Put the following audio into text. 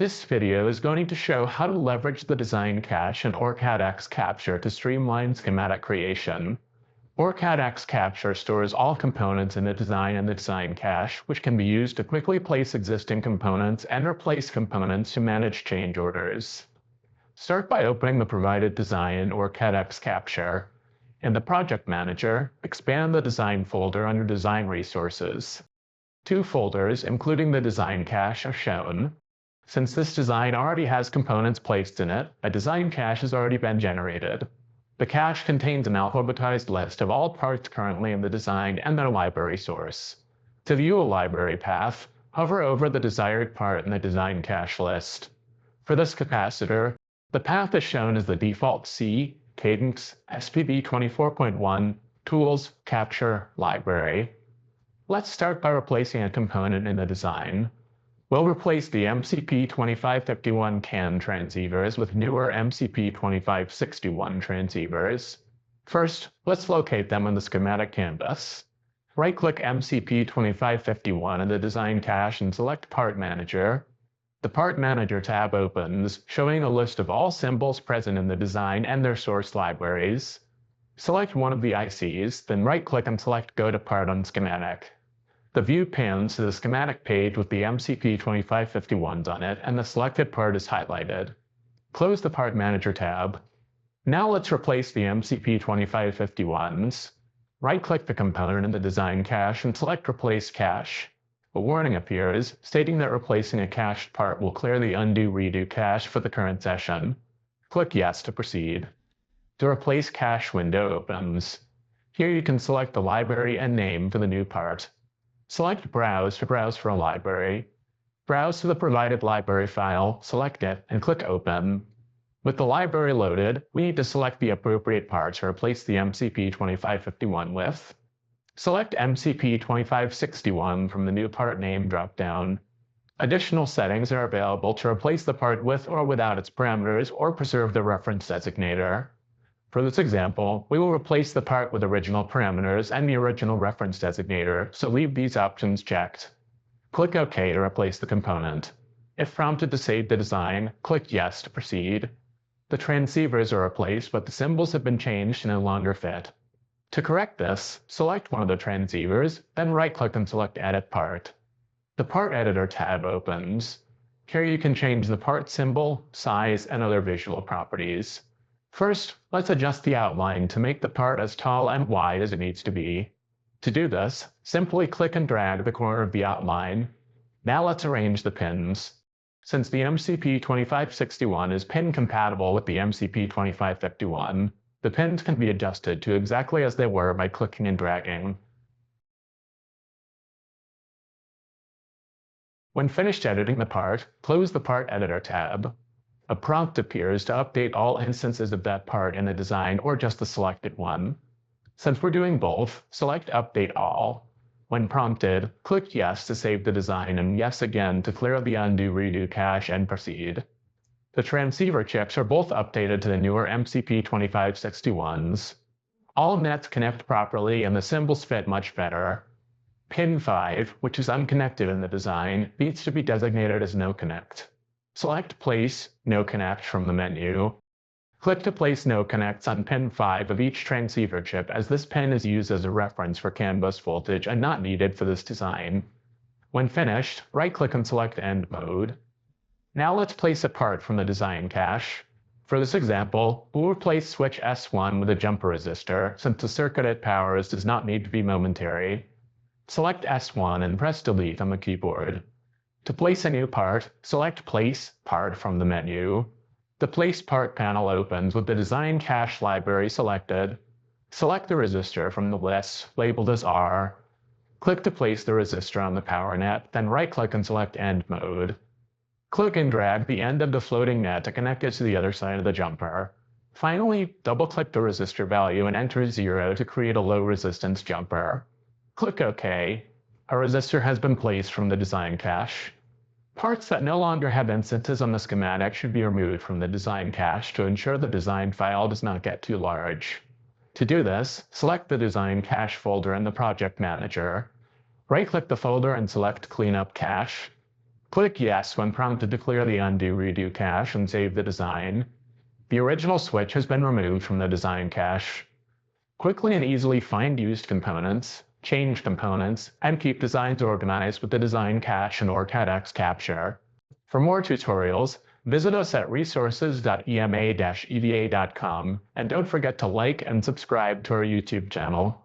This video is going to show how to leverage the design cache in OrCAD X Capture to streamline schematic creation. OrCAD X Capture stores all components in the design and the design cache, which can be used to quickly place existing components and replace components to manage change orders. Start by opening the provided design in OrCAD X Capture. In the Project Manager, expand the Design folder under Design Resources. Two folders, including the design cache, are shown. Since this design already has components placed in it, a design cache has already been generated. The cache contains an alphabetized list of all parts currently in the design and their library source. To view a library path, hover over the desired part in the design cache list. For this capacitor, the path is shown as the default C, Cadence, SPB 24.1, Tools, Capture, Library. Let's start by replacing a component in the design. We'll replace the MCP2551 CAN transceivers with newer MCP2561 transceivers. First, let's locate them on the schematic canvas. Right-click MCP2551 in the Design cache and select Part Manager. The Part Manager tab opens, showing a list of all symbols present in the design and their source libraries. Select one of the ICs, then right-click and select Go to Part on Schematic. The view pans to the schematic page with the MCP2551s on it, and the selected part is highlighted. Close the Part Manager tab. Now let's replace the MCP2551s. Right-click the component in the design cache and select Replace Cache. A warning appears, stating that replacing a cached part will clear the undo-redo cache for the current session. Click Yes to proceed. The Replace Cache window opens. Here you can select the library and name for the new part. Select Browse to browse for a library. Browse to the provided library file, select it, and click Open. With the library loaded, we need to select the appropriate part to replace the MCP2551 with. Select MCP2561 from the New Part Name dropdown. Additional settings are available to replace the part with or without its parameters or preserve the reference designator. For this example, we will replace the part with original parameters and the original reference designator, so leave these options checked. Click OK to replace the component. If prompted to save the design, click Yes to proceed. The transceivers are replaced, but the symbols have been changed to no longer fit. To correct this, select one of the transceivers, then right-click and select Edit Part. The Part Editor tab opens. Here you can change the part symbol, size, and other visual properties. First, let's adjust the outline to make the part as tall and wide as it needs to be. To do this, simply click and drag the corner of the outline. Now let's arrange the pins. Since the MCP2561 is pin compatible with the MCP2551, the pins can be adjusted to exactly as they were by clicking and dragging. When finished editing the part, close the Part Editor tab. A prompt appears to update all instances of that part in the design or just the selected one. Since we're doing both, select Update All. When prompted, click Yes to save the design and Yes again to clear the undo-redo cache and proceed. The transceiver chips are both updated to the newer MCP2561s. All nets connect properly and the symbols fit much better. Pin 5, which is unconnected in the design, needs to be designated as No Connect. Select Place No Connect from the menu. Click to place No Connects on pin 5 of each transceiver chip, as this pin is used as a reference for CAN bus voltage and not needed for this design. When finished, right-click and select End Mode. Now let's place a part from the design cache. For this example, we'll replace switch S1 with a jumper resistor, since the circuit it powers does not need to be momentary. Select S1 and press Delete on the keyboard. To place a new part, select Place Part from the menu. The Place Part panel opens with the Design Cache library selected. Select the resistor from the list, labeled as R. Click to place the resistor on the power net, then right-click and select End Mode. Click and drag the end of the floating net to connect it to the other side of the jumper. Finally, double-click the resistor value and enter 0 to create a low-resistance jumper. Click OK. A resistor has been placed from the design cache. Parts that no longer have instances on the schematic should be removed from the design cache to ensure the design file does not get too large. To do this, select the design cache folder in the Project Manager. Right-click the folder and select Clean Up Cache. Click Yes when prompted to clear the undo redo cache and save the design. The original switch has been removed from the design cache. Quickly and easily find used components, change components, and keep designs organized with the design cache in OrCAD X Capture. For more tutorials, visit us at resources.ema-eva.com, and don't forget to like and subscribe to our YouTube channel.